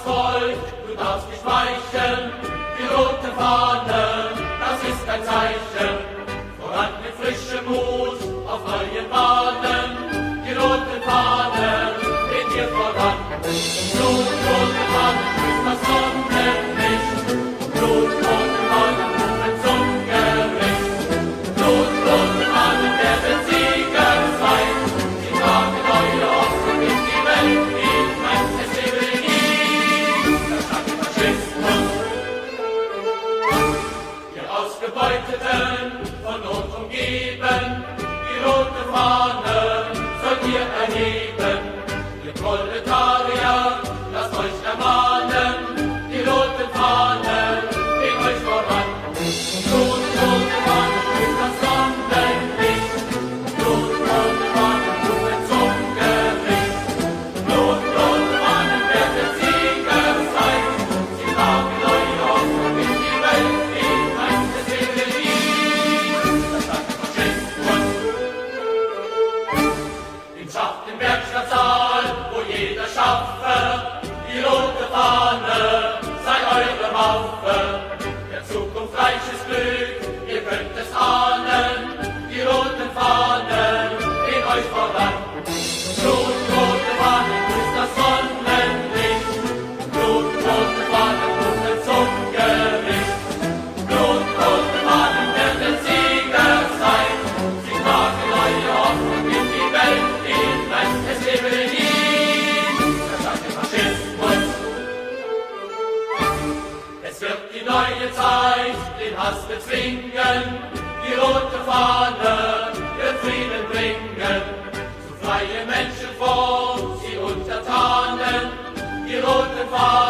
Volk, du darfst nicht weichen. Die rote Fahne, das ist ein Zeichen. Voran mit frischem Mut auf neuen Bahnen. Die rote Fahne geht hier voran. Blutrote Fahne grüßt das Sonnenlicht. Blutrote Fahne rufen zum Gericht. Blutrote Fahne werden Sieger sein. Sie tragen eure Hoffnung in die Welt hinein. Es lebe nie der starke Faschismus. Ihr Ausgebeuteten, von Not umgeben, die rote Fahne sollt ihr erheben. Ihr Proletarier, lasst euch ermahnen, die rote Fahne geht euch voran. Blutrote Fahne grüßt das Sonnenlicht. Blutrote Fahne rufen zum Gericht. Blutrote Fahnen werden Sieger sein. Sie tragen eure Hoffnung in die Welt hinein. Es lebe nie der starke Faschismus. Im Schacht im Werkstattsaal, wo jeder schaffe, die rote Fahne sei eure Waffe. Der Zukunft reiches Glück, ihr könnt es ahnen, die roten Fahnen gehen euch voran. Blutrote Fahnen grüßt das Sonnenlicht. Blutrote Fahnen rufen zum Gericht. Blutrote Fahnen werden Sieger sein. Sie tragen eure Hoffnung in die Welt hinein. Es lebe nie der starke Faschismus. Es wird die neue Zeit den Hass bezwingen. Die rote Fahne wird Frieden bringen. Zu freie Menschen vor, sie untertanen. Die rote Fahne